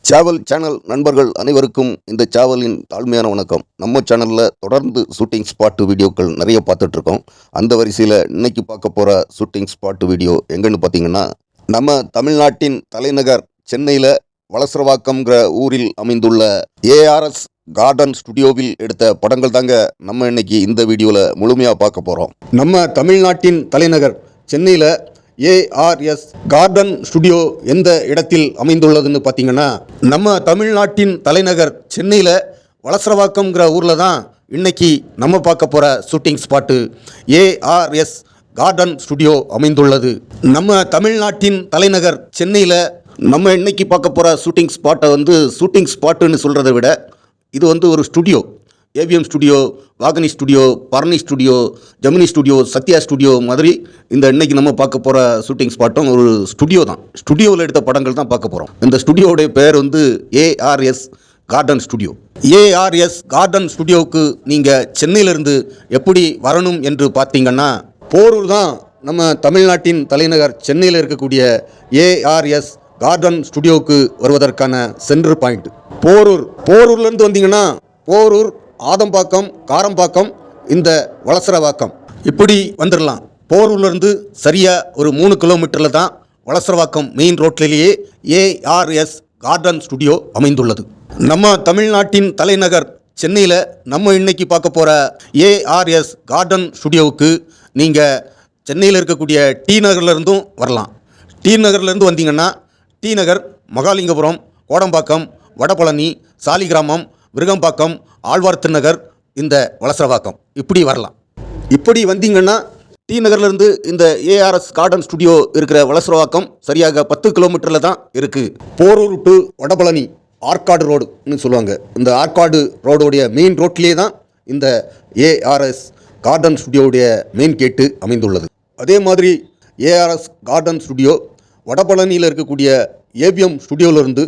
சேவல் சேனல் நண்பர்கள் அனைவருக்கும் இந்த சேவலின் தாழ்மையான வணக்கம். நம்ம சேனலில் தொடர்ந்து ஷூட்டிங் ஸ்பாட்டு வீடியோக்கள் நிறைய பார்த்துட்ருக்கோம். அந்த வரிசையில் இன்னைக்கு பார்க்க போகிற ஷூட்டிங் ஸ்பாட்டு வீடியோ எங்கன்னு பார்த்தீங்கன்னா, நம்ம தமிழ்நாட்டின் தலைநகர் சென்னையில் வளசரவாக்கம்ங்கிற ஊரில் அமைந்துள்ள ஏஆர்எஸ் கார்டன் ஸ்டுடியோவில் எடுத்த படங்கள் தாங்க நம்ம இன்னைக்கு இந்த வீடியோவில் முழுமையாக பார்க்க போகிறோம். நம்ம தமிழ்நாட்டின் தலைநகர் சென்னையில் ஏஆர்எஸ் கார்டன் ஸ்டுடியோ எந்த இடத்தில் அமைந்துள்ளதுன்னு பார்த்தீங்கன்னா, நம்ம தமிழ்நாட்டின் தலைநகர் சென்னையில் வளசரவாக்கம்ங்கிற ஊரில் தான் இன்னைக்கு நம்ம பார்க்க போகிற shooting spot ARS garden studio அமைந்துள்ளது. நம்ம தமிழ்நாட்டின் தலைநகர் சென்னையில் நம்ம இன்னைக்கு பார்க்க போகிற ஷூட்டிங் ஸ்பாட்டை ஷூட்டிங் ஸ்பாட்டுன்னு சொல்கிறத விட இது ஒரு studio. AVM studio, Vauhini studio, Bharani studio, Gemini studio, Sathya studio மாதிரி இந்த இன்னைக்கு நம்ம பார்க்க போகிற ஷூட்டிங் ஸ்பாட்டும் ஒரு ஸ்டுடியோ தான். ஸ்டுடியோவில் எடுத்த படங்கள் தான் பார்க்க போகிறோம். இந்த ஸ்டுடியோடைய பேர் ARS garden studio. ARS garden ஸ்டுடியோவுக்கு நீங்கள் சென்னையிலேருந்து எப்படி வரணும் என்று பார்த்தீங்கன்னா, போரூர் தான் நம்ம தமிழ்நாட்டின் தலைநகர் சென்னையில் இருக்கக்கூடிய ஏஆர்எஸ் கார்டன் ஸ்டுடியோவுக்கு வருவதற்கான சென்டர் பாயிண்ட் போரூர்லேருந்து வந்தீங்கன்னா போரூர், ஆதம்பாக்கம், காரம்பாக்கம், இந்த வளசரவாக்கம் இப்படி வந்துடலாம். போரூர்லேருந்து சரியாக ஒரு 3 கிலோமீட்டரில் தான் வளசரவாக்கம் மெயின் ரோட்லேயே ஏஆர்எஸ் கார்டன் ஸ்டுடியோ அமைந்துள்ளது. நம்ம தமிழ்நாட்டின் தலைநகர் சென்னையில் நம்ம இன்னைக்கு பார்க்க போகிற ஏஆர்எஸ் கார்டன் ஸ்டுடியோவுக்கு நீங்கள் சென்னையில் இருக்கக்கூடிய டி நகர்லேருந்தும் வரலாம். டி நகர்லேருந்து வந்தீங்கன்னா டி நகர், மகாலிங்கபுரம், கோடம்பாக்கம், வடபழனி, சாலிகிராமம், விருகம்பாக்கம், ஆழ்வார் திருநகர், இந்த வளசரவாக்கம் இப்படி வரலாம். இப்படி வந்தீங்கன்னா டி நகர்லேருந்து இந்த ஏஆர்எஸ் கார்டன் ஸ்டுடியோ இருக்கிற வளசரவாக்கம் சரியாக 10 கிலோமீட்டரில் தான் இருக்குது. போரூர் டு வடபழனி ஆற்காடு ரோடுன்னு சொல்லுவாங்க. இந்த ஆற்காடு ரோடுடைய மெயின் ரோட்லேயே தான் இந்த ஏஆர்எஸ் கார்டன் ஸ்டுடியோவுடைய மெயின் கேட்டு அமைந்துள்ளது. அதே மாதிரி ஏஆர்எஸ் கார்டன் ஸ்டுடியோ வடபழனியில் இருக்கக்கூடிய ஏவிஎம் ஸ்டுடியோவிலிருந்து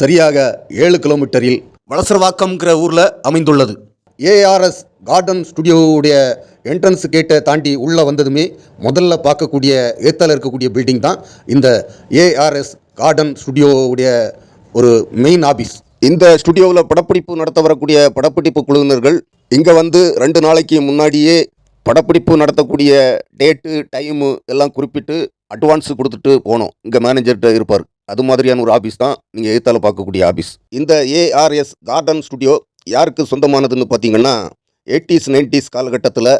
சரியாக 7 கிலோமீட்டரில் வளசரவாக்கம்ங்கிற ஊரில் அமைந்துள்ளது. ஏஆர்எஸ் கார்டன் ஸ்டுடியோவுடைய என்ட்ரன்ஸ் கேட்டை தாண்டி உள்ளே வந்ததுமே முதல்ல பார்க்கக்கூடிய ஏத்தால இருக்கக்கூடிய பில்டிங் தான் இந்த ஏஆர்எஸ் கார்டன் ஸ்டுடியோவுடைய ஒரு மெயின் ஆஃபீஸ். இந்த ஸ்டுடியோவில் படப்பிடிப்பு நடத்த வரக்கூடிய படப்பிடிப்பு குழுவினர்கள் இங்கே 2 நாளைக்கு முன்னாடியே படப்பிடிப்பு நடத்தக்கூடிய டேட்டு, டைமு எல்லாம் குறிப்பிட்டு அட்வான்ஸு கொடுத்துட்டு போனோம். இங்கே மேனேஜர்கிட்ட இருப்பார். அது மாதிரியான ஒரு ஆஃபீஸ் தான் நீங்கள் எழுத்தால் பார்க்கக்கூடிய ஆஃபீஸ். இந்த ஏஆர்எஸ் கார்டன் ஸ்டுடியோ யாருக்கு சொந்தமானதுன்னு பார்த்தீங்கன்னா, 80s 90s காலகட்டத்தில்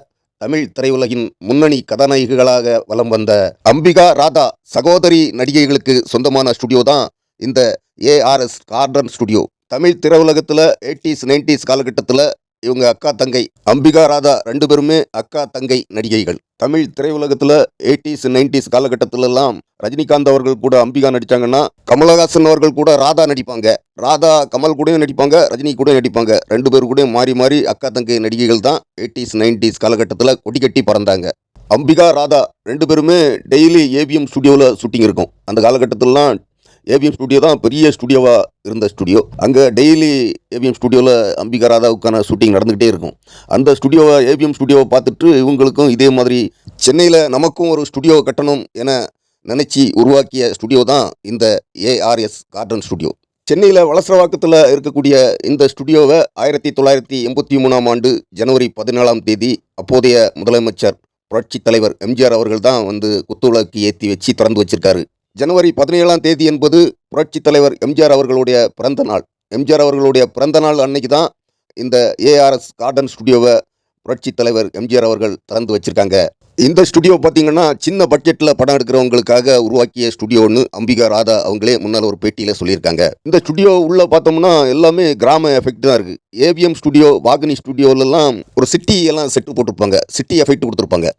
தமிழ் திரையுலகின் முன்னணி கதாநாயகிகளாக வலம் வந்த அம்பிகா ராதா சகோதரி நடிகைகளுக்கு சொந்தமான ஸ்டுடியோ தான் இந்த ஏஆர்எஸ் கார்டன் ஸ்டுடியோ. தமிழ் திரையுலகத்தில் 80s 90s காலகட்டத்தில் இவங்க அக்கா தங்கை அம்பிகா ராதா 2 பேருமே அக்கா தங்கை நடிகைகள். தமிழ் திரையுலகத்தில் 80s 90s காலகட்டத்திலெல்லாம் ரஜினிகாந்த் அவர்கள் கூட அம்பிகா நடித்தாங்கன்னா, கமலஹாசன் அவர்கள் கூட ராதா நடிப்பாங்க. ராதா கமல் கூடயும் நடிப்பாங்க, ரஜினி கூட நடிப்பாங்க. 2 பேர் கூட மாறி மாறி அக்கா தங்கை நடிகைகள் தான் 80s 90s காலகட்டத்தில் கொடி கட்டி பறந்தாங்க. அம்பிகா ராதா 2 பேருமே டெய்லி ஏவிஎம் ஸ்டுடியோவில் ஷூட்டிங் இருக்கும். அந்த காலகட்டத்திலலாம் ஏவிஎம் ஸ்டுடியோ தான் பெரிய ஸ்டுடியோவாக இருந்த ஸ்டுடியோ. அங்கே டெய்லி ஏவிஎம் ஸ்டுடியோவில் அம்பிகா ராதாவுக்கான ஷூட்டிங் நடந்துக்கிட்டே இருக்கும். அந்த ஏவிஎம் ஸ்டுடியோவை பார்த்துட்டு இவங்களுக்கும் இதே மாதிரி சென்னையில் நமக்கும் ஒரு ஸ்டுடியோ கட்டணும் என நினச்சி உருவாக்கிய ஸ்டுடியோ தான் இந்த ஏஆர்எஸ் கார்டன் ஸ்டுடியோ. சென்னையில் வளசரவாக்கத்தில் இருக்கக்கூடிய இந்த ஸ்டுடியோவை 1983ஆம் ஆண்டு ஜனவரி 14ஆம் தேதி அப்போதைய முதலமைச்சர் புரட்சித் தலைவர் எம்ஜிஆர் அவர்கள் தான் குத்துவிளக்கு ஏற்றி வச்சு திறந்து வச்சிருக்காரு. ஜனவரி 17ஆம் தேதி என்பது புரட்சித் தலைவர் எம்ஜிஆர் அவர்களுடைய பிறந்த நாள். எம்ஜிஆர் அவர்களுடைய பிறந்த நாள் அன்னைக்கு தான் இந்த ஏஆர்எஸ் கார்டன் ஸ்டுடியோவை புரட்சித் தலைவர் எம்ஜிஆர் அவர்கள் திறந்து வச்சுருக்காங்க. இந்த ஸ்டுடியோ பார்த்திங்கன்னா சின்ன பட்ஜெட்டில் படம் எடுக்கிறவங்களுக்காக உருவாக்கிய ஸ்டுடியோன்னு அம்பிகா ராதா அவங்களே முன்னால் ஒரு பேட்டியில் சொல்லியிருக்காங்க. இந்த ஸ்டுடியோ உள்ளே பார்த்தோம்னா எல்லாமே கிராம எஃபெக்ட் தான் இருக்குது. ஏவிஎம் ஸ்டுடியோ, வாகனி ஸ்டுடியோலெல்லாம் ஒரு சிட்டி எல்லாம் செட்டு போட்டிருப்பாங்க, சிட்டி எஃபெக்ட் கொடுத்துருப்பாங்க.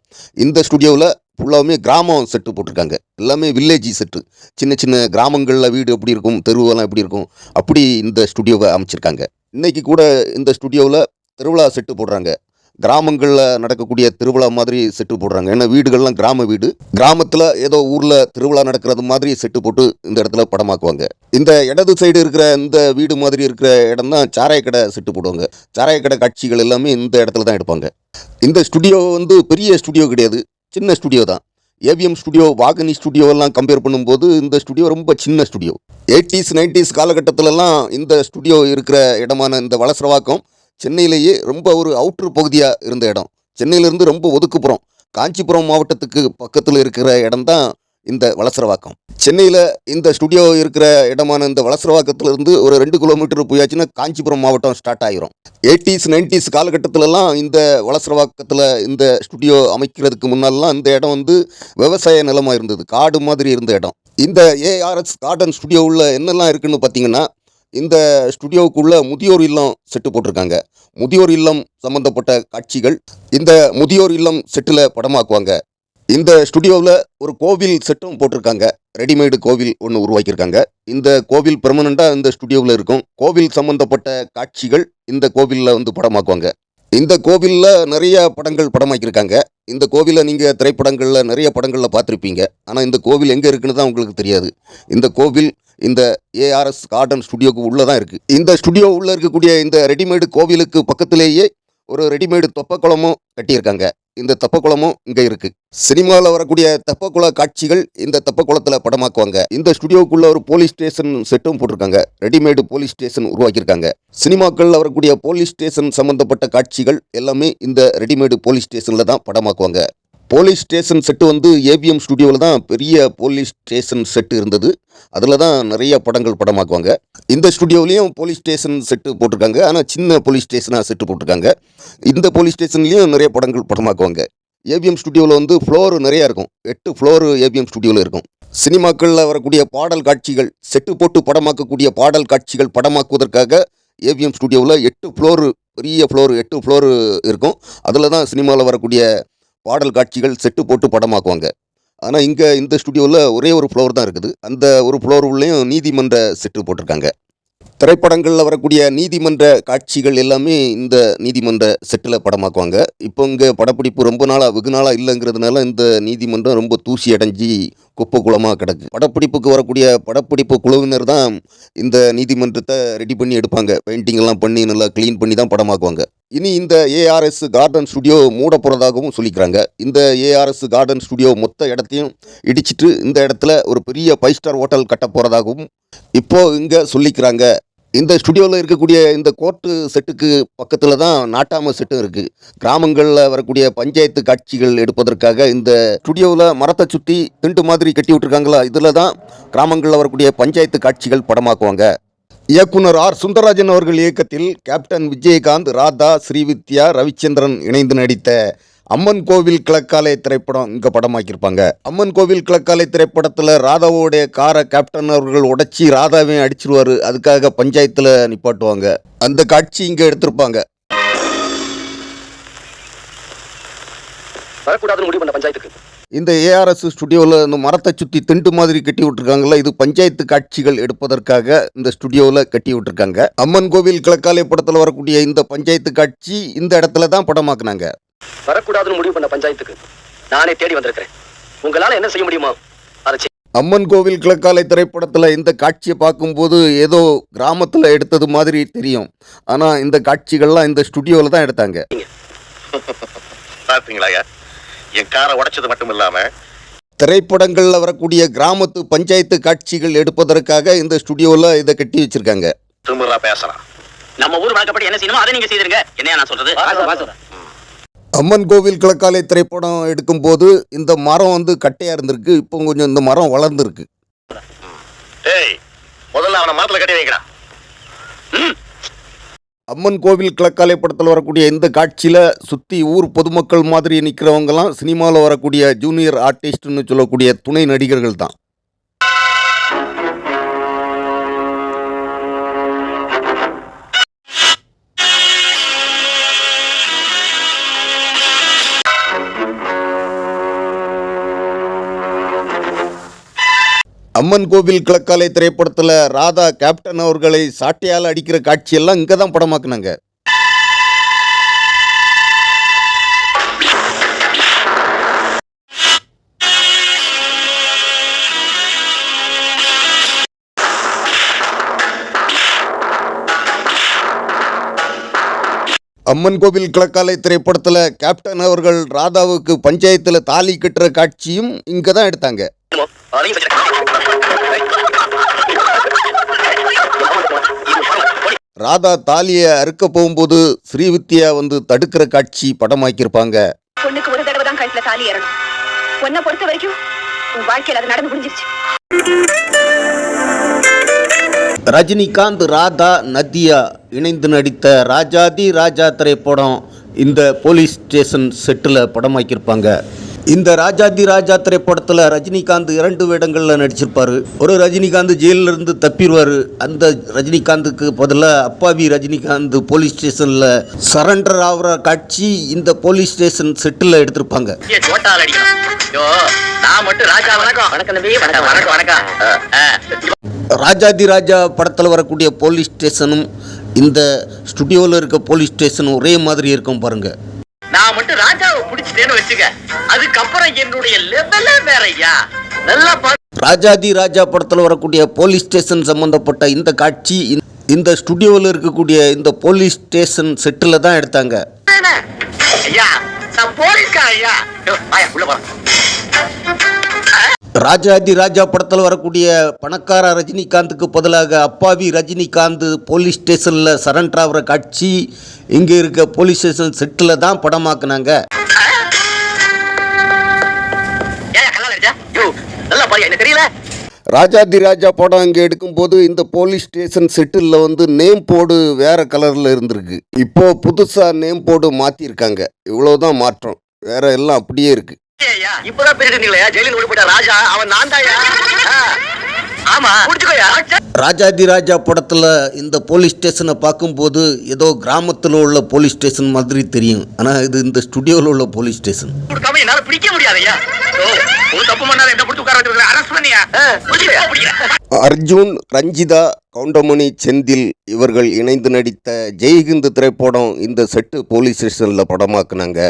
இந்த ஸ்டுடியோவில் ஃபுல்லாகவுமே கிராமம் செட்டு போட்டிருக்காங்க. எல்லாமே வில்லேஜி செட்டு. சின்ன சின்ன கிராமங்களில் வீடு எப்படி இருக்கும், தெருவெல்லாம் எப்படி இருக்கும், அப்படி இந்த ஸ்டுடியோவை அமைச்சிருக்காங்க. இன்றைக்கி கூட இந்த ஸ்டுடியோவில் திருவிழா செட்டு போடுறாங்க. கிராமங்களில் நடக்கக்கூடிய திருவிழா மாதிரி செட்டு போடுறாங்க. ஏன்னா வீடுகள்லாம் கிராம வீடு. கிராமத்தில் ஏதோ ஊரில் திருவிழா நடக்கிறது மாதிரி செட்டு போட்டு இந்த இடத்துல படமாக்குவாங்க. இந்த இடது சைடு இருக்கிற இந்த வீடு மாதிரி இருக்கிற இடம் தான் சாராய கடை செட்டு போடுவாங்க. சாராய கடை காட்சிகள் எல்லாமே இந்த இடத்துல தான் எடுப்பாங்க. இந்த ஸ்டுடியோ பெரிய ஸ்டுடியோ கிடையாது, சின்ன ஸ்டுடியோ தான். ஏவிஎம் ஸ்டுடியோ, வாகனி ஸ்டுடியோ எல்லாம் கம்பேர் பண்ணும்போது இந்த ஸ்டுடியோ ரொம்ப சின்ன ஸ்டுடியோ. 80s 90s காலகட்டத்திலலாம் இந்த ஸ்டுடியோ இருக்கிற இடமான இந்த வளசரவாக்கம் சென்னையிலேயே ரொம்ப ஒரு அவுட்ரு பகுதியாக இருந்த இடம். சென்னையிலேருந்து ரொம்ப ஒதுக்குப்புறம், காஞ்சிபுரம் மாவட்டத்துக்கு பக்கத்தில் இருக்கிற இடம் தான் இந்த வளசரவாக்கம். சென்னையில் இந்த ஸ்டுடியோ இருக்கிற இடமான இந்த வளசரவாக்கத்திலிருந்து ஒரு 2 கிலோமீட்டர் போயாச்சுன்னா காஞ்சிபுரம் மாவட்டம் ஸ்டார்ட் ஆகிரும். 80s 90s காலகட்டத்திலலாம் இந்த வளசரவாக்கத்தில் இந்த ஸ்டுடியோ அமைக்கிறதுக்கு முன்னாலலாம் இந்த இடம் வந்து விவசாய நிலமாக இருந்தது, காடு மாதிரி இருந்த இடம். இந்த ஏஆர்எஸ் கார்டன் ஸ்டுடியோ உள்ள என்னெல்லாம் இருக்குன்னு பார்த்தீங்கன்னா, இந்த ஸ்டுடியோவுக்குள்ள முதியோர் இல்லம் செட்டு போட்டிருக்காங்க. முதியோர் இல்லம் சம்பந்தப்பட்ட காட்சிகள் இந்த முதியோர் இல்லம் செட்டில் படமாக்குவாங்க. இந்த ஸ்டுடியோவில் ஒரு கோவில் செட்டும் போட்டிருக்காங்க. ரெடிமேடு கோவில் ஒன்று உருவாக்கியிருக்காங்க. இந்த கோவில் பெர்மனண்ட்டாக இந்த ஸ்டுடியோவில் இருக்கும். கோவில் சம்பந்தப்பட்ட காட்சிகள் இந்த கோவிலில் வந்து படமாக்குவாங்க. இந்த கோவிலில் நிறைய படங்கள் படமாக்கியிருக்காங்க. இந்த கோவிலை நீங்கள் திரைப்படங்களில் நிறைய படங்களில் பார்த்துருப்பீங்க. ஆனால் இந்த கோவில் எங்கே இருக்குன்னு தான் உங்களுக்கு தெரியாது. இந்த கோவில் இந்த ஏஆர்எஸ் கார்டன் ஸ்டுடியோவுக்கு உள்ளே தான் இருக்குது. இந்த ஸ்டுடியோ உள்ளே இருக்கக்கூடிய இந்த ரெடிமேடு கோவிலுக்கு பக்கத்திலேயே ஒரு ரெடிமேடு தெப்பக்குளமும் கட்டியிருக்காங்க. இந்த தெப்பக்குளமும் இங்கே இருக்குது. சினிமாவில் வரக்கூடிய தெப்பக்குள காட்சிகள் இந்த தெப்பக்குளத்தில் படமாக்குவாங்க. இந்த ஸ்டுடியோவுக்குள்ள ஒரு போலீஸ் ஸ்டேஷன் செட்டும் போட்டிருக்காங்க. ரெடிமேடு போலீஸ் ஸ்டேஷன் உருவாக்கியிருக்காங்க. சினிமாக்களில் வரக்கூடிய போலீஸ் ஸ்டேஷன் சம்பந்தப்பட்ட காட்சிகள் எல்லாமே இந்த ரெடிமேடு போலீஸ் ஸ்டேஷனில் தான் படமாக்குவாங்க. போலீஸ் ஸ்டேஷன் செட்டு வந்து ஏவிஎம் ஸ்டுடியோவில் தான் பெரிய போலீஸ் ஸ்டேஷன் செட்டு இருந்தது. அதில் தான் நிறைய படங்கள் படமாக்குவாங்க. இந்த ஸ்டுடியோவிலையும் போலீஸ் ஸ்டேஷன் செட்டு போட்டிருக்காங்க. ஆனால் சின்ன போலீஸ் ஸ்டேஷனாக செட்டு போட்டிருக்காங்க. இந்த போலீஸ் ஸ்டேஷன்லேயும் நிறைய படங்கள் படமாக்குவாங்க. ஏவிஎம் ஸ்டுடியோவில் வந்து ஃப்ளோர் நிறையா இருக்கும். 8 ஃப்ளோர் ஏவிஎம் ஸ்டுடியோவில் இருக்கும். சினிமாக்களில் வரக்கூடிய பாடல் காட்சிகள் செட்டு போட்டு படமாக்கக்கூடிய பாடல் காட்சிகள் படமாக்குவதற்காக ஏவிஎம் ஸ்டுடியோவில் 8 ஃப்ளோர், பெரிய ஃப்ளோர் 8 ஃப்ளோர் இருக்கும். அதில் தான் சினிமாவில் வரக்கூடிய பாடல் காட்சிகள் செட்டு போட்டு படமாக்குவாங்க. ஆனால் இங்கே இந்த ஸ்டுடியோவில் ஒரே ஒரு ஃப்ளோர் தான் இருக்குது. அந்த ஒரு ஃப்ளோர் உள்ளேயும் நீதிமன்ற செட்டு போட்டிருக்காங்க. திரைப்படங்களில் வரக்கூடிய நீதிமன்ற காட்சிகள் எல்லாமே இந்த நீதிமன்ற செட்டில் படமாக்குவாங்க. இப்போ இங்கே படப்பிடிப்பு ரொம்ப நாளாக வெகு நாளாக இல்லைங்கிறதுனால இந்த நீதிமன்றம் ரொம்ப தூசி அடைஞ்சி குப்பை குளமாக கிடக்கு. படப்பிடிப்புக்கு வரக்கூடிய படப்பிடிப்பு குழுவினர் தான் இந்த நீதிமன்றத்தை ரெடி பண்ணி எடுப்பாங்க. பெயிண்டிங் எல்லாம் பண்ணி நல்லா க்ளீன் பண்ணி தான் படமாக்குவாங்க. இனி இந்த ஏஆர்எஸ் கார்டன் ஸ்டுடியோ மூட போகிறதாகவும் சொல்லிக்கிறாங்க. இந்த ஏஆர்எஸ் கார்டன் ஸ்டுடியோ மொத்த இடத்தையும் இடிச்சிட்டு இந்த இடத்துல ஒரு பெரிய 5 ஸ்டார் ஹோட்டல் கட்ட போகிறதாகவும் இப்போ இங்கே சொல்லிக்கிறாங்க. இந்த ஸ்டுடியோவில் இருக்கக்கூடிய இந்த கோர்ட்டு செட்டுக்கு பக்கத்தில் தான் நாட்டாம செட்டும் இருக்குது. கிராமங்களில் வரக்கூடிய பஞ்சாயத்து காட்சிகள் எடுப்பதற்காக இந்த ஸ்டுடியோவில் மரத்தை சுற்றி திண்டு மாதிரி கட்டி விட்டுருக்காங்களா, இதில் தான் கிராமங்களில் வரக்கூடிய பஞ்சாயத்து காட்சிகள் படமாக்குவாங்க. இயக்குனர் ஆர் சுந்தரராஜன் அவர்கள் இயக்கத்தில் கேப்டன் விஜயகாந்த், ராதா, ஸ்ரீவித்யா, ரவிச்சந்திரன் இணைந்து நடித்த அம்மன் கோவில் கிழக்காலை திரைப்படம் இங்கே படமாக்கியிருப்பாங்க. அம்மன் கோவில் கிழக்காலை திரைப்படத்தில் ராதாவோடைய காரை கேப்டன் அவர்கள் உடைச்சி ராதாவையும் அடிச்சிருவார். அதுக்காக பஞ்சாயத்தில் நிப்பாட்டுவாங்க. அந்த காட்சி இங்கே எடுத்திருப்பாங்க. இந்த ஏஆர்எஸ் ஸ்டுடியோவில் இந்த மரத்தை சுற்றி திண்டு மாதிரி கட்டி விட்டுருக்காங்கல்ல, இது பஞ்சாயத்து காட்சிகள் எடுப்பதற்காக இந்த ஸ்டுடியோவில் கட்டி விட்டுருக்காங்க. அம்மன் கோவில் கிழக்காலை படத்தில் வரக்கூடிய இந்த பஞ்சாயத்து காட்சி இந்த இடத்துல தான் படமாக்குனாங்க. வரக்கூடாதுன்னு முடிவு பண்ண பஞ்சாயத்துக்கு நானே தேடி வந்திருக்கிறேன். உங்களால என்ன செய்ய முடியுமோ அதை அம்மன் கோவில் கிழக்காலை திரைப்படத்தில் இந்த காட்சியை பார்க்கும்போது ஏதோ கிராமத்தில் எடுத்தது மாதிரி தெரியும். ஆனால் இந்த காட்சிகள்லாம் இந்த ஸ்டுடியோவில் தான் எடுத்தாங்க. பார்த்தீங்களா, என் காரை உடைச்சது மட்டும் இல்லாம திரைப்படங்களில் வரக்கூடிய கிராமத்து பஞ்சாயத்து காட்சிகள் எடுப்பதற்காக இந்த ஸ்டுடியோவில் இதை கட்டி வச்சிருக்காங்க. திமிரா பேசலாம். நம்ம ஊர் வழக்கப்படி என்ன செய்யணுமோ அதை நீங்க செய்திருங்க. என்னையா நான் சொல்றது? அம்மன் கோவில் கிழக்காலை திரைப்படம் எடுக்கும்போது இந்த மரம் வந்து கட்டையாக இருந்திருக்கு. இப்போ கொஞ்சம் இந்த மரம் வளர்ந்துருக்கு. ஏய், முதல்ல அவனை மரத்துல கட்டி வைக்கிறான். அம்மன் கோவில் கிழக்காலை படத்தில் வரக்கூடிய இந்த காட்சியில் சுற்றி ஊர் பொதுமக்கள் மாதிரி நிற்கிறவங்கலாம் சினிமாவில் வரக்கூடிய ஜூனியர் ஆர்டிஸ்ட்னு சொல்லக்கூடிய துணை நடிகர்கள் தான். அம்மன் கோவில் கிழக்காலை திரைப்படத்தில் ராதா கேப்டன் அவர்களை சாட்டையால் அடிக்கிற காட்சியெல்லாம் இங்கே தான் படமாக்குனாங்க. அம்மன் கோவில் கிழக்காலை திரைப்படத்தில் கேப்டன் அவர்கள் ராதாவுக்கு பஞ்சாயத்தில் தாலி கட்டுற காட்சியும் இங்கே தான் எடுத்தாங்க. அதையும் செஞ்சிருக்கேன். ராதா தாலியை அறுக்க போகும்போது ஸ்ரீவித்யா வந்து தடுக்கிற காட்சி படமாக்கியிருப்பாங்க. பொண்ணுக்கு ஒரு தடவை தான் கழுத்துல தாலி ஏறணும். பொண்ணை பொறுத்த வரைக்கும் உன் வாழ்க்கையில் அது நடந்து முடிஞ்சிருச்சு. ரஜினிகாந்த், ராதா, நதியா இணைந்து நடித்த ராஜாதி ராஜா திரைப்படம் இந்த போலீஸ் ஸ்டேஷன் செட்டில் படமாக்கியிருப்பாங்க. இந்த ராஜாதி ராஜா திரைப்படத்தில் ரஜினிகாந்த் 2 வேடங்களில் நடிச்சிருப்பார். ஒரு ரஜினிகாந்த் ஜெயிலிருந்து தப்பிடுவார். அந்த ரஜினிகாந்துக்கு பதிலாக அப்பாவி ரஜினிகாந்த் போலீஸ் ஸ்டேஷனில் சரண்டர் ஆகிற காட்சி இந்த போலீஸ் ஸ்டேஷன் செட்டில் எடுத்திருப்பாங்க. ராஜாதி ராஜா படத்தில் வரக்கூடிய போலீஸ் ஸ்டேஷனும் இந்த ஸ்டுடியோவில் இருக்க போலீஸ் ஸ்டேஷனும் ஒரே மாதிரி இருக்கும் பாருங்க. நான் மட்டும் ராஜாவை பிடிச்சிட்டேன்னு வச்சுக்க, அதுக்கப்புறம் என்னுடைய லெவலே வேறய்யா. நல்லா ராஜாதி ராஜா படத்தில் வரக்கூடிய போலீஸ் ஸ்டேஷன் சம்பந்தப்பட்ட இந்த காட்சி இந்த ஸ்டுடியோவில் இருக்கக்கூடிய இந்த போலீஸ் ஸ்டேஷன் செட்டில் தான் எடுத்தாங்க. ஐயா போலீஸ்கா ஐயா, உள்ள போறேன். ராஜாதி ராஜா படத்தில் வரக்கூடிய பணக்கார ரஜினிகாந்துக்கு பதிலாக அப்பாவி ரஜினிகாந்த் போலீஸ் ஸ்டேஷனில் சரண்டர் ஆகிற காட்சி இங்கே இருக்க போலீஸ் ஸ்டேஷன் செட்டில் தான் படமாக்குனாங்க. ராஜாதி ராஜா படம் இங்கே எடுக்கும்போது இந்த போலீஸ் ஸ்டேஷன் செட்டில் வந்து நேம் போர்டு வேற கலரில் இருந்திருக்கு. இப்போ புதுசாக நேம் போர்டு மாற்றிருக்காங்க. இவ்வளோதான் மாற்றம், வேற எல்லாம் அப்படியே இருக்கு. இப்பதான் பேசிட்டீங்களா ஜெயிலில் ஓடிப்பட்ட ராஜா அவன் நான் தாயா. ஆமா புடிச்சுக்கோயா. ராஜாதி ராஜா படத்தில் இந்த போலீஸ் ஸ்டேஷனை பார்க்கும்போது ஏதோ கிராமத்தில் உள்ள போலீஸ் ஸ்டேஷன் மாதிரி தெரியும். ஆனால் இது இந்த ஸ்டுடியோவில் உள்ள போலீஸ் ஸ்டேஷன். என்னால பிடிக்க முடியாதையா. ஒரு தப்பு பண்ணாத என்ன பிடிச்சு உட்கார வச்சு அரஸ்ட் பண்ணியா. அர்ஜுன், ரஞ்சிதா, கவுண்டமணி, செந்தில் இவர்கள் இணைந்து நடித்த ஜெய்ஹிந்த் திரைப்படம் இந்த செட்டு போலீஸ் ஸ்டேஷனில் படமாக்குனாங்க.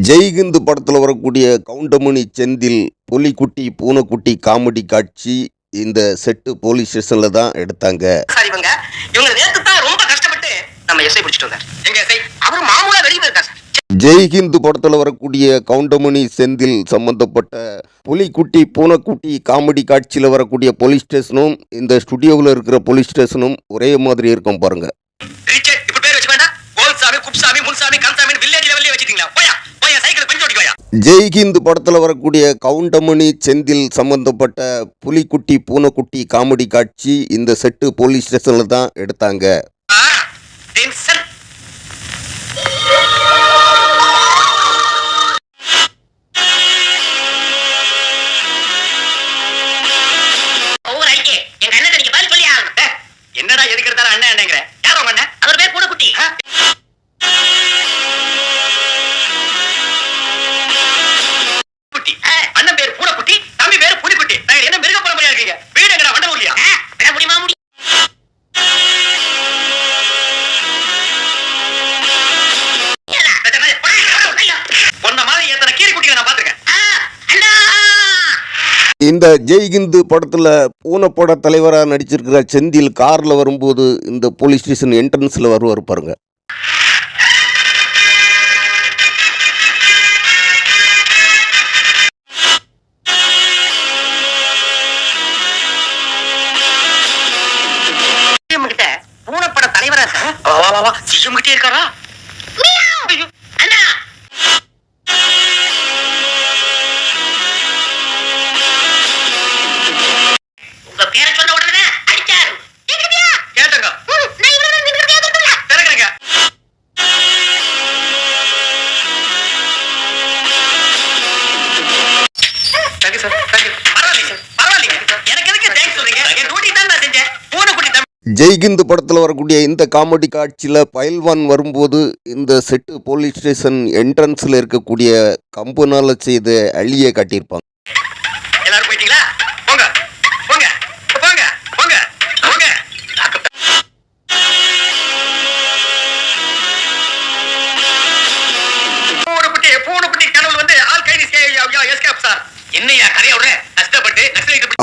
ஜெய்ஹிந்த் படத்தில் வரக்கூடிய கவுண்டமணி, செந்தில், புலிக்குட்டி பூனைக்குட்டி காமெடி காட்சி இந்த செட்டு போலீஸ் ஸ்டேஷனில் தான் எடுத்தாங்க. இவங்க நேத்து தான் ரொம்ப கஷ்டப்பட்டு நம்ம எஸ்ஐ பிடிச்சிட்டு வந்தார். எங்க எஸ்ஐ அவர் மாமூலா வெளியே இருக்கா சார். ஜெய்ஹிந்த் படத்தில் வரக்கூடிய கவுண்டமணி, செந்தில் சம்பந்தப்பட்ட புலிக்குட்டி பூனைக்குட்டி காமெடி காட்சியில் வரக்கூடிய போலீஸ் ஸ்டேஷனும் இந்த ஸ்டுடியோவில் இருக்கிற போலீஸ் ஸ்டேஷனும் ஒரே மாதிரி இருக்கும் பாருங்க. ஜெய்ஹிந்த் படத்தில் வரக்கூடிய கவுண்டமணி, செந்தில் சம்பந்தப்பட்ட புலிக்குட்டி பூனைக்குட்டி காமெடி காட்சி இந்த செட்டு போலீஸ் ஸ்டேஷனில் தான் எடுத்தாங்க. என்னடா எதுக்கு இருந்தாலும் அண்ணன் அண்ணங்கிற யாரோ அண்ணன் அவர் பேர் பூனைக்குட்டி. அண்ணன் பேர் பூனைக்குட்டி, தம்பி பேர் புலிக்குட்டி. என்ன மிருக பரம்பரையா இருக்கீங்க? வீடு எங்கடா வண்ட முடியா முடியுமா முடியும். பொண்ண மாதிரி எத்தனை கீரி குட்டிகளை நான் பாத்துருக்கேன். இந்த ஜெய்ஹிந்த் படத்தில் பூனைப்பட தலைவராக நடிச்சிருக்கிற செந்தில் காரில் வரும்போது இந்த போலீஸ் ஸ்டேஷன் என்ட்ரன்ஸில் வருவார் பாருங்க. பூனைப்பட தலைவரா சிஎம் கிட்டே இருக்காரா? ஜெய்ஹிந்த் படத்தில் வரக்கூடிய இந்த காமெடி காட்சியில் பயில்வான் வரும்போது இந்த செட்டு போலீஸ் ஸ்டேஷன் என்ட்ரன்ஸில் இருக்கக்கூடிய கம்புனால செய்த அழியை காட்டியிருப்பாங்க. எல்லாரும் போயிட்டீங்களா? போங்க போங்க போங்க போங்க போங்க. பூனைக்குட்டி கனவுல வந்து ஆல் கைதி எஸ்கேப் சார். என்னையா கரைய விடுற கஷ்டப்பட்டு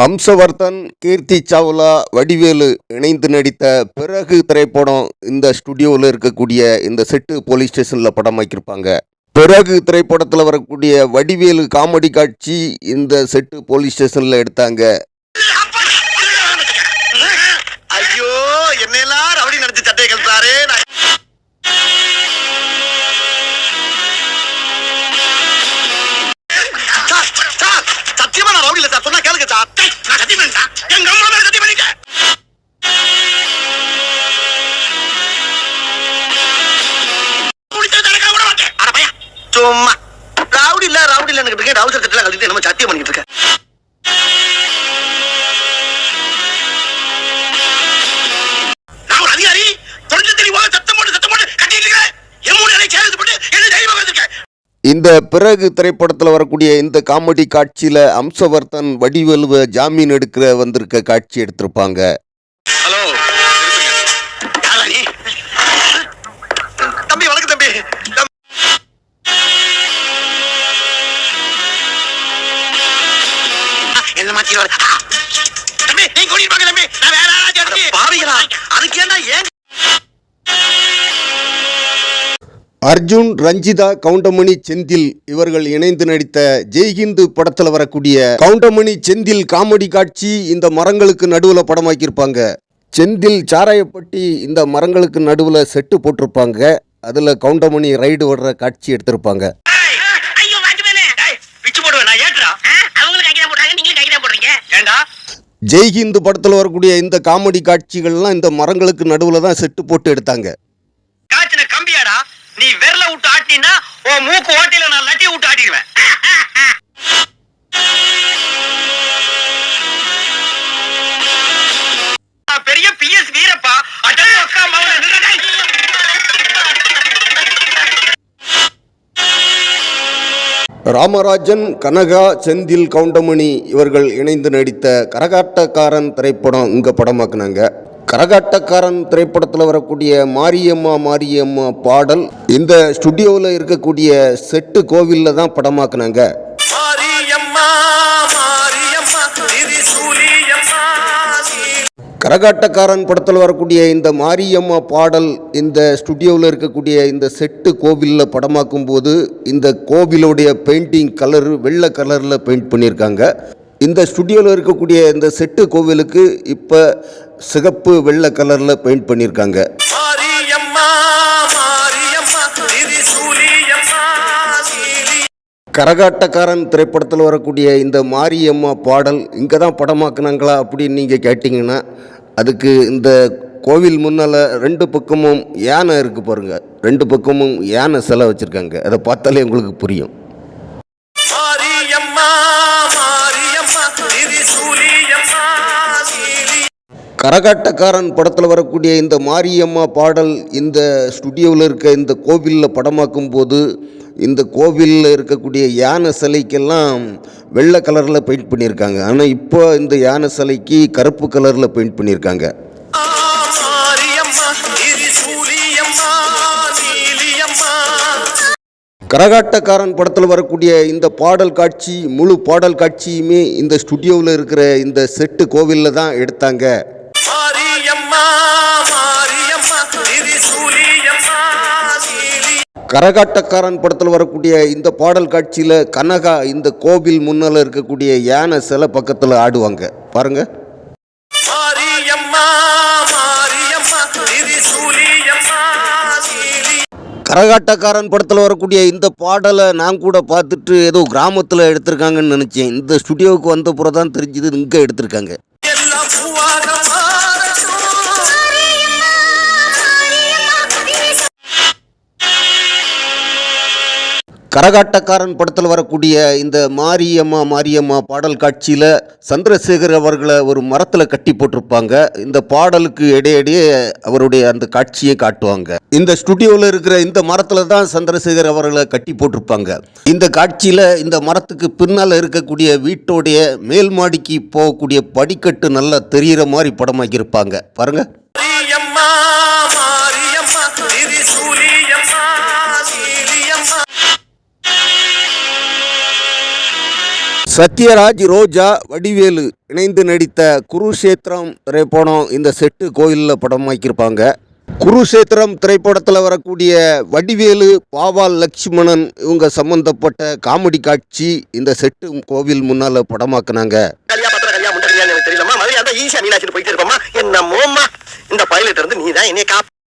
அம்சவர்தன், கீர்த்தி சாவ்லா, வடிவேலு இணைந்து நடித்த பிறகு திரைப்படம் இந்த ஸ்டுடியோவில் இருக்கக்கூடிய இந்த செட்டு போலீஸ் ஸ்டேஷனில் படமாக்கியிருப்பாங்க. பிறகு திரைப்படத்தில் வரக்கூடிய வடிவேலு காமெடி காட்சி இந்த செட்டு போலீஸ் ஸ்டேஷனில் எடுத்தாங்க. ஐயோ என்னெல்லாம் ரவுடி நடத்தி சட்டையை கழுத்தாரு. சத்தியமா நான் ரவுடி இல்ல சார், சொன்னா கேளுங்க சார். நான் சத்தியம் பண்ணிட்டேன், எங்க அம்மா மேல சத்தியம் பண்ணிட்டேன். சும்மா ரவுடி இல்ல ரவுடி இல்ல ரவுசர் கட்டல கழித்து நம்ம சத்தியம் பண்ணிட்டு இருக்கேன். நான் ஒரு அதிகாரி, கொஞ்சம் தெளிவாக சத்தம் போட்டு கட்டிட்டு இருக்கேன். என் மூணு இலை சேர்த்து போட்டு என்ன தைரியமாக வந்திருக்கேன். இந்த பிறகு திரைப்படத்தில் வரக்கூடிய இந்த காமெடி காட்சியில் அம்சவர்தன் வடிவேலுவை ஜாமீன் எடுக்கிற வந்திருக்க காட்சி எடுத்திருப்பாங்க. ஹலோ தம்பி, வணக்கம் தம்பி. என்ன மாத்தி தம்பி, நீங்க கூட்டிட்டு தம்பி, நான் வேற யாராச்சும் பாவிகளா அதுக்கு ஏன்னா ஏன் அர்ஜுன், ரஞ்சிதா, கவுண்டமணி, செந்தில் இவர்கள் இணைந்து நடித்த ஜெய்ஹிந்து படத்தில் வரக்கூடிய கவுண்டமணி செந்தில் காமெடி காட்சி இந்த மரங்களுக்கு நடுவில் படமாக்கியிருப்பாங்க. செந்தில் சாராயப்பட்டி இந்த மரங்களுக்கு நடுவில் செட்டு போட்டிருப்பாங்க. அதில் கவுண்டமணி ரைடு வர்ற காட்சி எடுத்திருப்பாங்க. ஜெய்ஹிந்து படத்தில் வரக்கூடிய இந்த காமெடி காட்சிகள்லாம் இந்த மரங்களுக்கு நடுவில் தான் செட்டு போட்டு எடுத்தாங்க. கம்பியாடா நீ விரல விட்டு ஆட்டினா உன் மூக்கு ஓட்டையில நான் லட்டி விட்டு ஆட்டிடுவேன். பெரிய பிஎஸ் வீரப்பா ராமராஜன், கனகா, செந்தில், கவுண்டமணி இவர்கள் இணைந்து நடித்த கரகாட்டக்காரன் திரைப்படம் இங்கே படமாக்குனாங்க. கரகாட்டக்காரன் திரைப்படத்தில் வரக்கூடிய மாரியம்மா மாரியம்மா பாடல் இந்த ஸ்டுடியோவில் இருக்கக்கூடிய செட்டு கோவிலில் தான் படமாக்குனாங்க. கரகாட்டக்காரன் படத்தில் வரக்கூடிய இந்த மாரியம்மா பாடல் இந்த ஸ்டுடியோவில் இருக்கக்கூடிய இந்த செட்டு கோவிலில் படமாக்கும் போது இந்த கோவிலுடைய பெயிண்டிங் கலரு வெள்ளை கலரில் பெயிண்ட் பண்ணியிருக்காங்க. இந்த ஸ்டுடியோவில் இருக்கக்கூடிய இந்த செட்டு கோவிலுக்கு இப்போ சிகப்பு வெள்ளை கலரில் பெயிண்ட் பண்ணியிருக்காங்க. கரகாட்டக்காரன் திரைப்படத்தில் வரக்கூடிய இந்த மாரியம்மா பாடல் இங்கே தான் படமாக்குனாங்களா அப்படின்னு நீங்கள் கேட்டிங்கன்னா அதுக்கு இந்த கோவில் முன்னால் ரெண்டு பக்கமும் யானை இருக்குது பாருங்கள். ரெண்டு பக்கமும் யானை சிலை வச்சுருக்காங்க. அதை பார்த்தாலே உங்களுக்கு புரியும். கரகாட்டக்காரன் படத்தில் வரக்கூடிய இந்த மாரியம்மா பாடல் இந்த ஸ்டுடியோவில் இருக்க இந்த கோவிலில் படமாக்கும் போது இந்த கோவிலில் இருக்கக்கூடிய யானை சிலைக்கெல்லாம் வெள்ளை கலரில் பெயிண்ட் பண்ணியிருக்காங்க. ஆனால் இப்போ இந்த யானை சிலைக்கு கருப்பு கலரில் பெயிண்ட் பண்ணியிருக்காங்க. கரகாட்டக்காரன் படத்தில் வரக்கூடிய இந்த பாடல் காட்சி முழு பாடல் காட்சியுமே இந்த ஸ்டுடியோவில் இருக்கிற இந்த செட்டு கோவிலில் தான் எடுத்தாங்க. கரகாட்டக்காரன் படத்தில் வரக்கூடிய இந்த பாடல் காட்சியில் கனகா இந்த கோவில் முன்னால் இருக்கக்கூடிய யானை சிலை பக்கத்தில் ஆடுவாங்க பாருங்க. கரகாட்டக்காரன் படத்தில் வரக்கூடிய இந்த பாடலை நான் கூட பார்த்துட்டு ஏதோ கிராமத்தில் எடுத்திருக்காங்கன்னு நினச்சேன். இந்த ஸ்டுடியோவுக்கு வந்த பிறகு தான் தெரிஞ்சது இங்கே எடுத்திருக்காங்க. கரகாட்டக்காரன் படத்தில் வரக்கூடிய இந்த மாரியம்மா மாரியம்மா பாடல் காட்சியில் சந்திரசேகர் அவர்களை ஒரு மரத்தில் கட்டி போட்டிருப்பாங்க. இந்த பாடலுக்கு இடையிடையே அவருடைய அந்த காட்சியை காட்டுவாங்க. இந்த ஸ்டுடியோவில் இருக்கிற இந்த மரத்தில் தான் சந்திரசேகர் அவர்களை கட்டி போட்டிருப்பாங்க. இந்த காட்சியில் இந்த மரத்துக்கு பின்னால் இருக்கக்கூடிய வீட்டோடைய மேல் மாடிக்கு போகக்கூடிய படிக்கட்டு நல்லா தெரிகிற மாதிரி படமாக்கியிருப்பாங்க பாருங்க. சத்யராஜ், ரோஜா, வடிவேலு இணைந்து நடித்த குருஷேத்திரம் திரைப்படம் இந்த செட்டு கோயிலில் படமாக்கியிருப்பாங்க. குருஷேத்திரம் திரைப்படத்தில் வரக்கூடிய வடிவேலு, பாவால் லட்சுமணன் இவங்க சம்பந்தப்பட்ட காமெடி காட்சி இந்த செட்டு கோவில் முன்னால் படமாக்குனாங்க.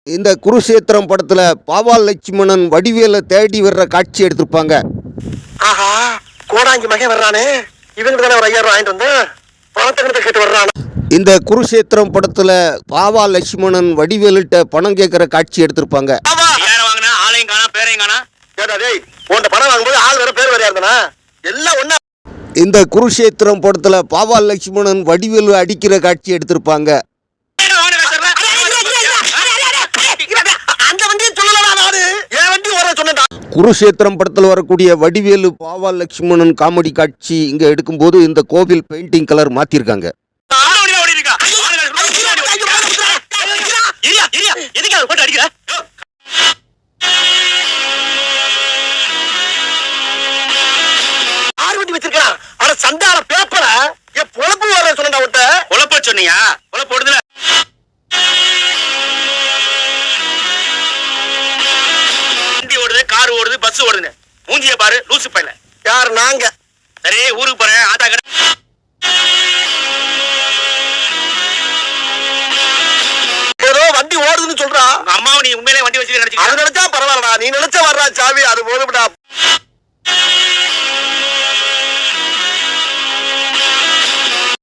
இந்த குருஷேத்திரம் படத்தில் பாவால் லட்சுமணன் வடிவேலை தேடி வர்ற காட்சி எடுத்திருப்பாங்க. ஆஹா, கோடாங்கி மகன் வர்றானே, இவங்க தானே ஒரு 5000 வாங்கிட்டு வந்தா பணத்தை கேட்டு வர்றான். இந்த குருஷேத்திரம் படத்துல பாவா லட்சுமணன் வடிவேலுட்ட பணம் கேட்கிற காட்சி எடுத்திருப்பாங்க. பணம் வாங்கும்போது ஆள் வேற பேர் வேறையா இருந்தானா எல்லாம் ஒண்ணா. இந்த குருஷேத்திரம் படத்துல பாவா லட்சுமணன் வடிவேலு அடிக்கிற காட்சி எடுத்திருப்பாங்க. குருஷேத்திரம் படத்தில் வரக்கூடிய வடிவேலு, பாவா லட்சுமணன் காமெடி காட்சி இங்க எடுக்கும்போது இந்த கோவில் பெயிண்டிங் கலர் மாத்திருக்காங்க. சண்டால பேப்பர பொழப்பு வர சொன்னா விட்ட பொழப்ப சொன்னியா? பொழப்பு ஓடுதுல. வண்டி ஓடுது, கார் ஓடுது, பஸ் ஓடுது. மூஞ்சிய பாரு, லூசு பையல. யார்? நாங்க. சரி, ஊருக்கு போறேன். ஆட்டா கடை ஏதோ வண்டி ஓடுதுன்னு சொல்றா. அம்மாவை நீ உண்மையிலே வண்டி வச்சு நினைச்சு அது நினைச்சா பரவாயில்லடா. நீ நினைச்ச வர்றா சாவி, அது போதும்டா.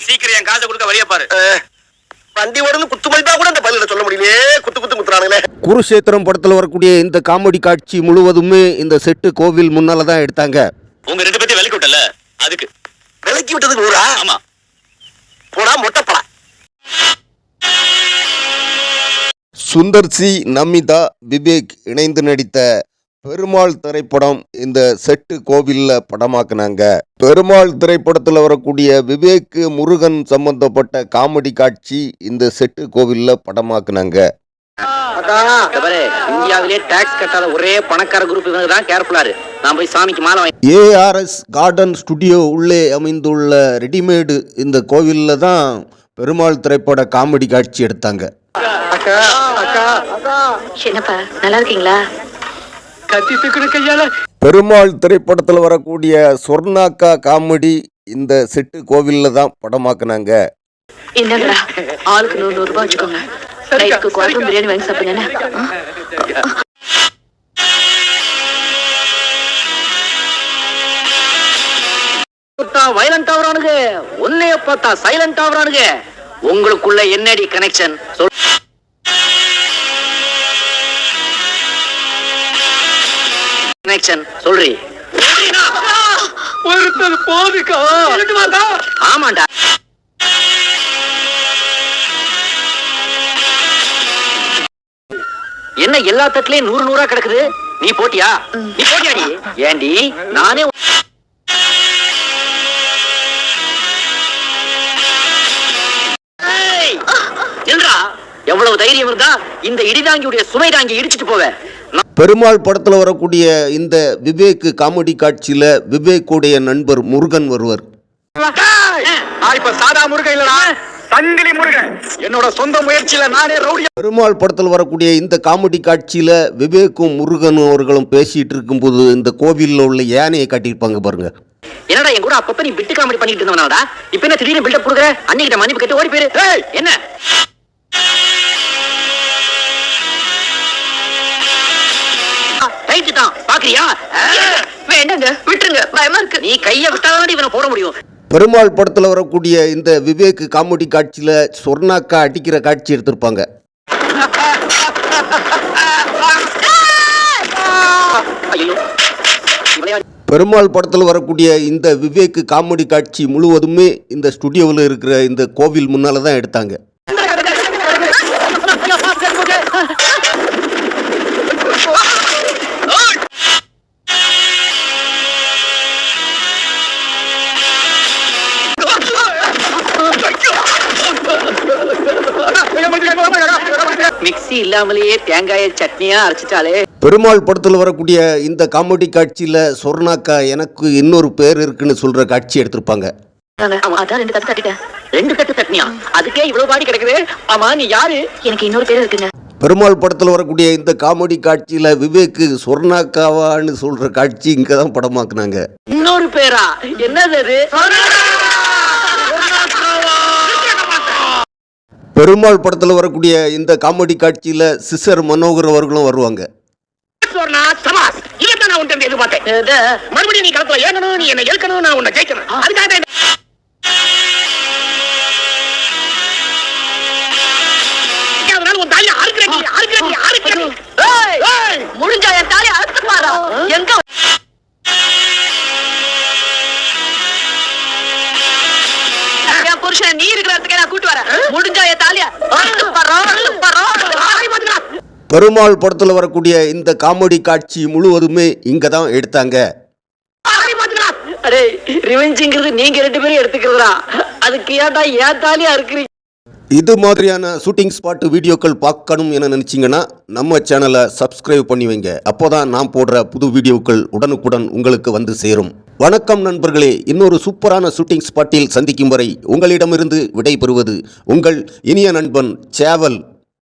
சீக்கிரம் என் காசை கொடுக்க வழியா பாரு. வண்டி ஓடுன்னு குத்து மதிப்பா கூட அந்த பதில சொல்ல முடியலையே. குத்து குத்துறானுங்களே. குருஷேத்திரம் படத்தில் வரக்கூடிய இந்த காமெடி காட்சி முழுவதுமே இந்த செட்டு கோவில் முன்னால தான் எடுத்தாங்க. உங்க ரெண்டு பேத்தையும் விலக்கி விட்டல, அதுக்கு விலக்கி விட்டதுக்கு ஊரா? ஆமா, போடா மொட்டைப்படா. சுந்தர் சி, நமிதா, விவேக் இணைந்து நடித்த பெருமாள் திரைப்படம் இந்த செட்டு கோவில்ல படமாக்குனாங்க. பெருமாள் திரைப்படத்தில் வரக்கூடிய விவேக், முருகன் சம்பந்தப்பட்ட காமெடி காட்சி இந்த செட்டு கோவில்ல படமாக்குனாங்க. இந்தியாவிலே டாக்ஸ் கட்டாத ஒரே பணக்கார குரூப் இவங்க தான். கேர்ஃபுல்லாரு. நான் போய் சாமிக்கு மாலை வாங்கி. ARS கார்டன் ஸ்டுடியோ உள்ளே அமைந்துள்ள ரெடிமேடு இந்த கோவில்ல தான் பெருமாள் திரைப்பட காமெடி காட்சி எடுத்தாங்க. என்னப்பா, நல்லா இருக்கீங்களா? பெருமாள் திரைப்படத்தில் வரக்கூடிய சொர்ணாக்கா காமெடி இந்த செட்டு கோவில்ல தான் படமாக்குனாங்க. என்னங்கடா, ஆளுக்கு 100 ரூபாய் வச்சுக்கோங்க. நைட்டுக்கு குவாட்டர் பிரியாணி வாங்கி சாப்பிடுங்க. வயலண்ட் ஆவறானுங்க, ஒன்னைய பார்த்தா சைலண்ட் ஆவறானுங்க. உங்களுக்குள்ள என்னடி கனெக்ஷன்? கனெக்ஷன் சொல்றி. ஒருத்தர் போதுக்கா. ஆமாண்டா. என்ன எல்லா தட்டுலயும் 100 100 கிடக்குது? நீ போட்டியா? நீ போட்டியாடி? ஏண்டி நானே எவ்வளவு தைரியம் இருந்தா இந்த இடிதாங்கியுடைய சுமை தாங்கி இடிச்சிட்டு போவேன். பெருமாள் படத்தில் வரக்கூடிய இந்த விவேக் காமெடி காட்சியில விவேக்குடைய நண்பர் முருகன் வருவர். சாதா முருகன் இல்லடா, சங்கிலி முருகன். என்னோட சொந்த முயற்சியில நானே ரவுடி. பெருமாள் படத்தில் வரக்கூடிய இந்த காமெடி காட்சியில விவேக்கும் முருகனும் அவர்களும் பேசிட்டு இருக்கும்போது இந்த கோவில்ல உள்ள யானையை காட்டியிருப்பாங்க பாருங்க. என்னடா என் கூட அப்பப்ப நீ பிட்டு காமெடி பண்ணிட்டு இருந்தவனாடா, இப்ப என்ன திடீர்னு பில்டப் கொடுக்குற? அன்னைக்கிட்ட மன்னிப்பு கேட்டு ஓடி போயிரு. என்ன ரைட்டு தான் பாக்குறியா? வேண்டாங்க, விட்டுருங்க, பயமா இருக்கு. நீ கைய விட்டாதான் இவனை போட முடியும். பெருமாள் படத்தில் வரக்கூடிய இந்த விவேக் காமெடி காட்சியில சொர்ணாக்கா அடிக்கிற காட்சி எடுத்திருப்பாங்க. பெருமாள் படத்தில் வரக்கூடிய இந்த விவேக் காமெடி காட்சி முழுவதுமே இந்த ஸ்டுடியோவில் இருக்கிற இந்த கோவில் முன்னால தான் எடுத்தாங்க. மிக்ஸி அரிசி இல்லாமலேயே தேங்காய சட்னியா அரைச்சிட்டாலே. பெருமாள் படத்தில் வரக்கூடிய இந்த காமெடி காட்சியில் சொர்ணாக்கா எனக்கு இன்னொரு பேர் இருக்குன்னு சொல்கிற காட்சி எடுத்திருப்பாங்க. அதான் 2 தட்டு தட்டிட்டேன். 2 கட்டு சட்னியா? அதுக்கே இவ்வளவு பாடி கிடக்குது. ஆமா நீ யாரு? எனக்கு இன்னொரு பேர் இருக்குங்க. பெருமாள் படத்தில் வரக்கூடிய இந்த காமெடி காட்சியில் விவேக்கு சொர்ணாக்காவான்னு சொல்கிற காட்சி இங்கே தான் படமாக்குனாங்க. இன்னொரு பேரா? என்னது அது? பெருமாள் படத்தில் வரக்கூடிய இந்த காமெடி காட்சியில் சிஸ்டர் மனோகர் அவர்களும் வருவாங்க. நான் உன்கிட்ட எதிர்பார்த்தேன். மறுபடியும் நீ களத்துல ஏங்கணும், நீ என்ன ஏற்கணும், நான் உன்னை ஜெயிக்கணும். அதுக்காக முடிஞ்சா என் தாலி அறுத்து பாரா. எங்க என் புருஷன் நீ இருக்கிற இடத்துக்கே நான் கூட்டு வரேன். முடிஞ்சா என் தாலியா அறுத்து பாரா. பெருமாள் படத்தில் வரக்கூடிய இந்த காமெடி காட்சி முழுவதுமே இங்கே தான் எடுத்தாங்க. அரே ரிவெஞ்சுங்கிறது நீங்க 2 பேரும் எடுத்துக்கிறதா? அதுக்கு ஏன்டா ஏன் தாலியா இருக்கிறீங்க? இது மாதிரியான ஷூட்டிங் ஸ்பாட் வீடியோக்கள் பார்க்கணும் என நினச்சிங்கன்னா நம்ம சேனலை சப்ஸ்கிரைப் பண்ணி வைங்க. அப்போதான் நான் போடுற புது வீடியோக்கள் உடனுக்குடன் உங்களுக்கு வந்து சேரும். வணக்கம் நண்பர்களே, இன்னொரு சூப்பரான ஷூட்டிங் ஸ்பாட்டில் சந்திக்கும் வரை உங்களிடமிருந்து விடை பெறுவது உங்கள் இனிய நண்பன் சேவல்.